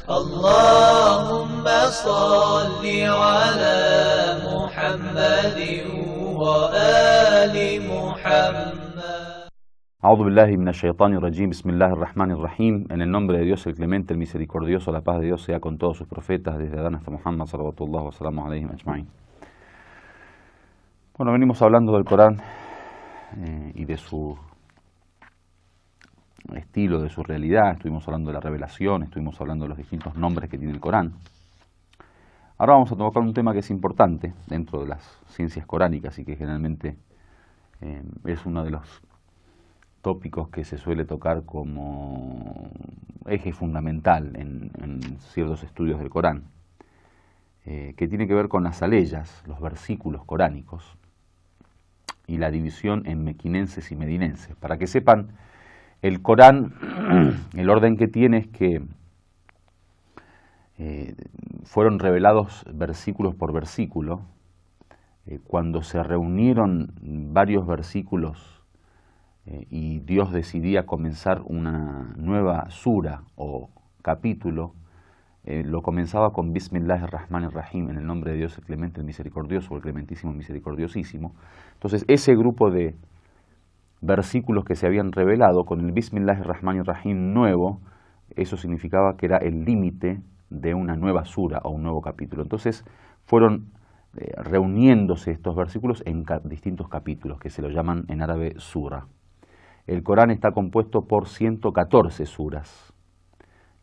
اللهم صل على محمد وآل محمد. A'udhu billahi minash shaitanir rajim, bismillahir rahmanir rahim. En el nombre de Dios el clemente, el misericordioso, la paz de Dios sea con todos sus profetas, desde Adán hasta Muhammad, salawatullah wa salamu alayhim ajma'in. Bueno, venimos hablando del Corán y de su estilo, de su realidad. Estuvimos hablando de la revelación, estuvimos hablando de los distintos nombres que tiene el Corán. Ahora vamos a tocar un tema que es importante dentro de las ciencias coránicas y que generalmente es uno de los tópicos que se suele tocar como eje fundamental en ciertos estudios del Corán, que tiene que ver con las aleyas, los versículos coránicos, y la división en mequinenses y medinenses. Para que sepan, el Corán, el orden que tiene es que fueron revelados versículos por versículo. Cuando se reunieron varios versículos y Dios decidía comenzar una nueva sura o capítulo, lo comenzaba con Bismillahirrahmanirrahim, en el nombre de Dios el clemente, el misericordioso, o el clementísimo, el misericordiosísimo. Entonces ese grupo de versículos que se habían revelado con el Bismillahirrahmanirrahim nuevo, eso significaba que era el límite de una nueva sura o un nuevo capítulo. Entonces fueron reuniéndose estos versículos en distintos capítulos que se lo llaman en árabe sura. El Corán está compuesto por 114 suras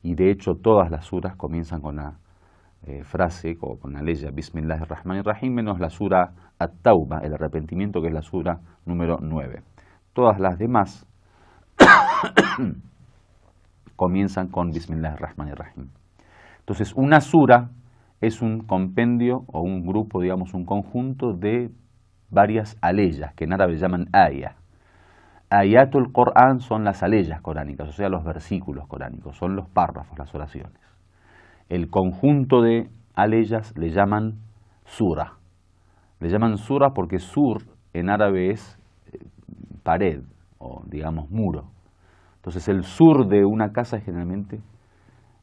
y de hecho todas las suras comienzan con la frase o con la ley Bismillahirrahmanirrahim, menos la sura At-Tauba, el arrepentimiento, que es la sura número 9. Todas las demás comienzan con Bismillahirrahmanirrahim. Entonces una sura es un compendio o un grupo, digamos un conjunto de varias aleyas que en árabe llaman ayah. Ayatul Qur'an son las aleyas coránicas, o sea, los versículos coránicos, son los párrafos, las oraciones. El conjunto de aleyas le llaman sura. Le llaman sura porque sur en árabe es pared o, digamos, muro. Entonces, el sur de una casa generalmente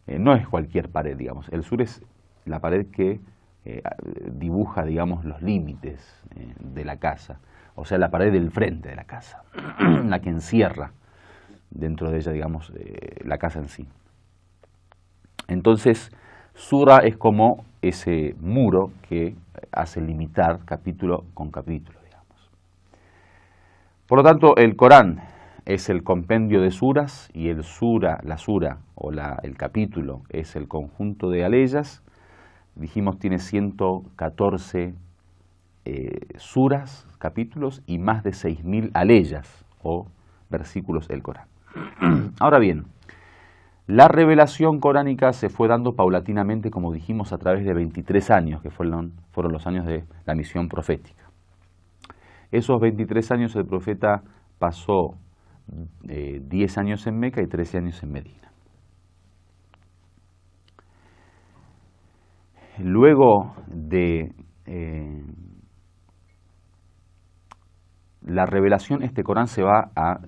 no es cualquier pared, digamos. El sur es la pared que dibuja, digamos, los límites de la casa. O sea, la pared del frente de la casa, la que encierra dentro de ella, digamos, la casa en sí. Entonces, sura es como ese muro que hace limitar capítulo con capítulo, digamos. Por lo tanto, el Corán es el compendio de suras y el sura, la sura o el capítulo es el conjunto de aleyas. Dijimos, tiene 114 suras, capítulos y más de 6.000 aleyas o versículos del Corán. Ahora bien, la revelación coránica se fue dando paulatinamente, como dijimos, a través de 23 años, que fueron los años de la misión profética. Esos 23 años el profeta pasó 10 años en Meca y 13 años en Medina. Luego de la revelación, este Corán se va a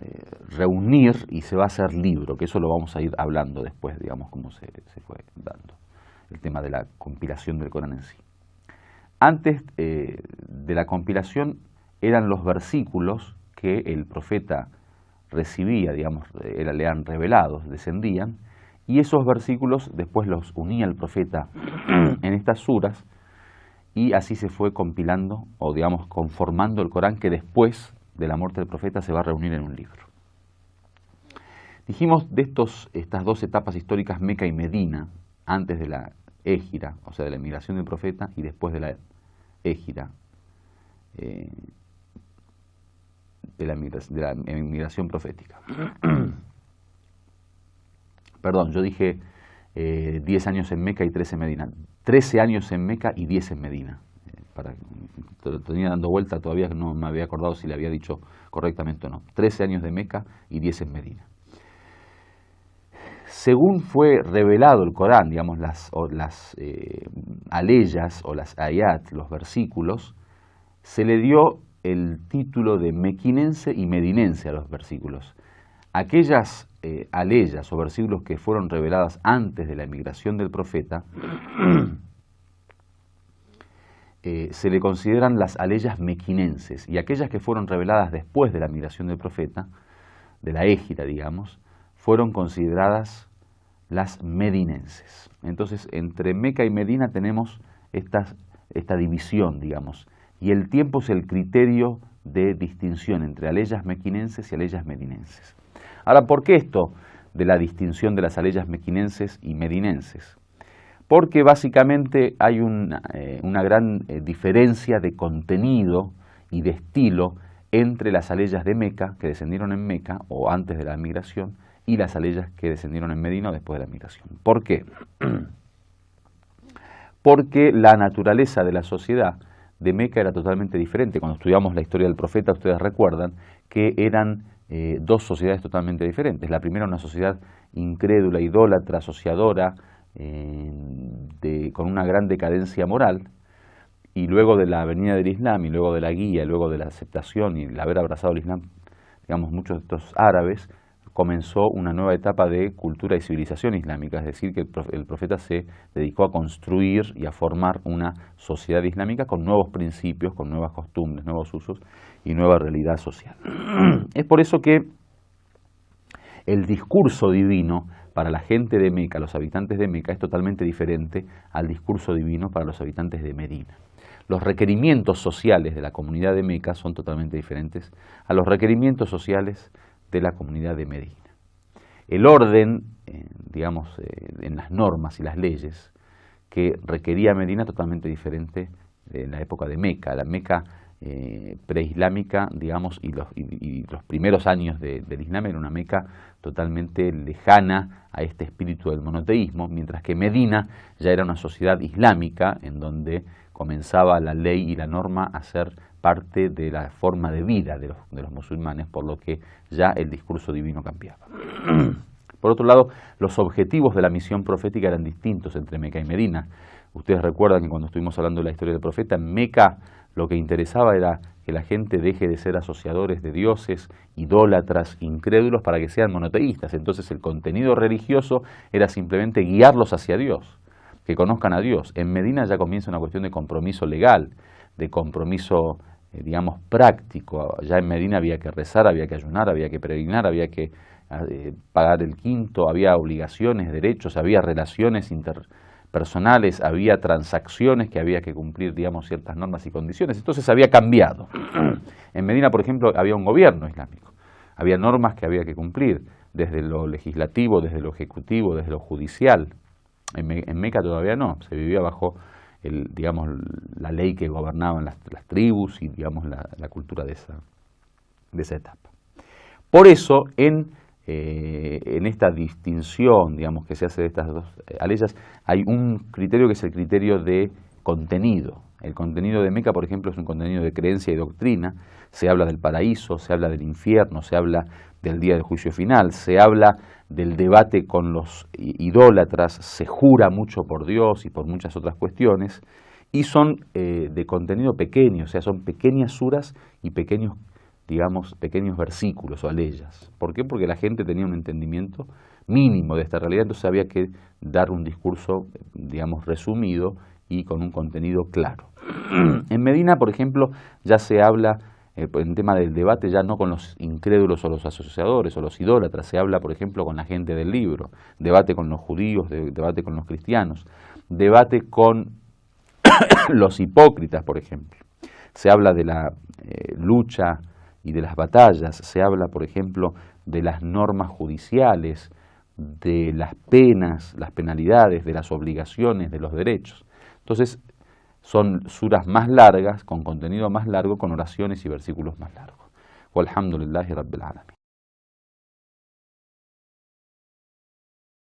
reunir y se va a hacer libro, que eso lo vamos a ir hablando después, digamos, cómo se fue dando el tema de la compilación del Corán en sí. Antes de la compilación eran los versículos que el profeta recibía, digamos, le eran revelados, descendían, y esos versículos después los unía el profeta en estas suras, y así se fue compilando, o digamos, conformando el Corán, que después de la muerte del profeta se va a reunir en un libro. Dijimos de estas dos etapas históricas, Meca y Medina, antes de la égira, o sea, de la emigración del profeta, y después de la égira, de la emigración profética. Perdón, yo dije 10 años en Meca y 13 en Medina. 13 años en Meca y 10 en Medina. Lo tenía dando vuelta, todavía no me había acordado si le había dicho correctamente o no. 13 años de Meca y 10 en Medina. Según fue revelado el Corán, digamos, las aleyas o las ayat, los versículos, se le dio el título de mequinense y medinense a los versículos. Aquellas aleyas o versículos que fueron reveladas antes de la emigración del profeta, se le consideran las aleyas mequinenses, y aquellas que fueron reveladas después de la migración del profeta, de la Égira, digamos, fueron consideradas las medinenses. Entonces, entre Meca y Medina tenemos esta división, digamos, y el tiempo es el criterio de distinción entre aleyas mequinenses y aleyas medinenses. Ahora, ¿por qué esto de la distinción de las aleyas mequinenses y medinenses? Porque básicamente hay una gran diferencia de contenido y de estilo entre las aleyas de Meca, que descendieron en Meca o antes de la migración, y las aleyas que descendieron en Medina o después de la migración. ¿Por qué? Porque la naturaleza de la sociedad de Meca era totalmente diferente. Cuando estudiamos la historia del profeta, ustedes recuerdan que eran dos sociedades totalmente diferentes. La primera, una sociedad incrédula, idólatra, asociadora, con una gran decadencia moral, y luego de la venida del Islam, y luego de la guía, y luego de la aceptación y el haber abrazado el Islam, digamos, muchos de estos árabes, comenzó una nueva etapa de cultura y civilización islámica, es decir, que el profeta se dedicó a construir y a formar una sociedad islámica con nuevos principios, con nuevas costumbres, nuevos usos y nueva realidad social. Es por eso que el discurso divino para la gente de Meca, los habitantes de Meca, es totalmente diferente al discurso divino para los habitantes de Medina. Los requerimientos sociales de la comunidad de Meca son totalmente diferentes a los requerimientos sociales de la comunidad de Medina. El orden, digamos, en las normas y las leyes que requería Medina totalmente diferente de la época de Meca. La Meca preislámica, digamos, y los primeros años del Islam era una Meca totalmente lejana a este espíritu del monoteísmo, mientras que Medina ya era una sociedad islámica en donde comenzaba la ley y la norma a ser parte de la forma de vida de los musulmanes, por lo que ya el discurso divino cambiaba. Por otro lado, los objetivos de la misión profética eran distintos entre Meca y Medina. Ustedes recuerdan que cuando estuvimos hablando de la historia del profeta, en Meca lo que interesaba era que la gente deje de ser asociadores de dioses, idólatras, incrédulos, para que sean monoteístas. Entonces el contenido religioso era simplemente guiarlos hacia Dios, que conozcan a Dios. En Medina ya comienza una cuestión de compromiso legal, de compromiso, digamos, práctico. Ya en Medina había que rezar, había que ayunar, había que peregrinar, había que pagar el quinto, había obligaciones, derechos, había relaciones interpersonales, había transacciones que había que cumplir, digamos, ciertas normas y condiciones. Entonces había cambiado. En Medina, por ejemplo, había un gobierno islámico, había normas que había que cumplir, desde lo legislativo, desde lo ejecutivo, desde lo judicial. En Meca todavía no, se vivía bajo digamos, la ley que gobernaban las tribus y, digamos, la cultura de esa etapa. Por eso, en esta distinción, digamos, que se hace de estas dos aleyas, hay un criterio que es el criterio de contenido. El contenido de Meca, por ejemplo, es un contenido de creencia y doctrina. Se habla del paraíso, se habla del infierno, se habla del día del juicio final, se habla del debate con los idólatras, se jura mucho por Dios y por muchas otras cuestiones, y son de contenido pequeño, o sea, son pequeñas suras y pequeños versículos o aleyas. ¿Por qué? Porque la gente tenía un entendimiento mínimo de esta realidad, entonces había que dar un discurso, digamos, resumido y con un contenido claro. En Medina, por ejemplo, ya se habla, en tema del debate, ya no con los incrédulos o los asociadores o los idólatras, se habla, por ejemplo, con la gente del libro, debate con los judíos, debate con los cristianos, debate con los hipócritas, por ejemplo. Se habla de la lucha y de las batallas, se habla, por ejemplo, de las normas judiciales, de las penas, las penalidades, de las obligaciones, de los derechos. Entonces, son suras más largas, con contenido más largo, con oraciones y versículos más largos. Walhamdulillahi Rabbil Alamin.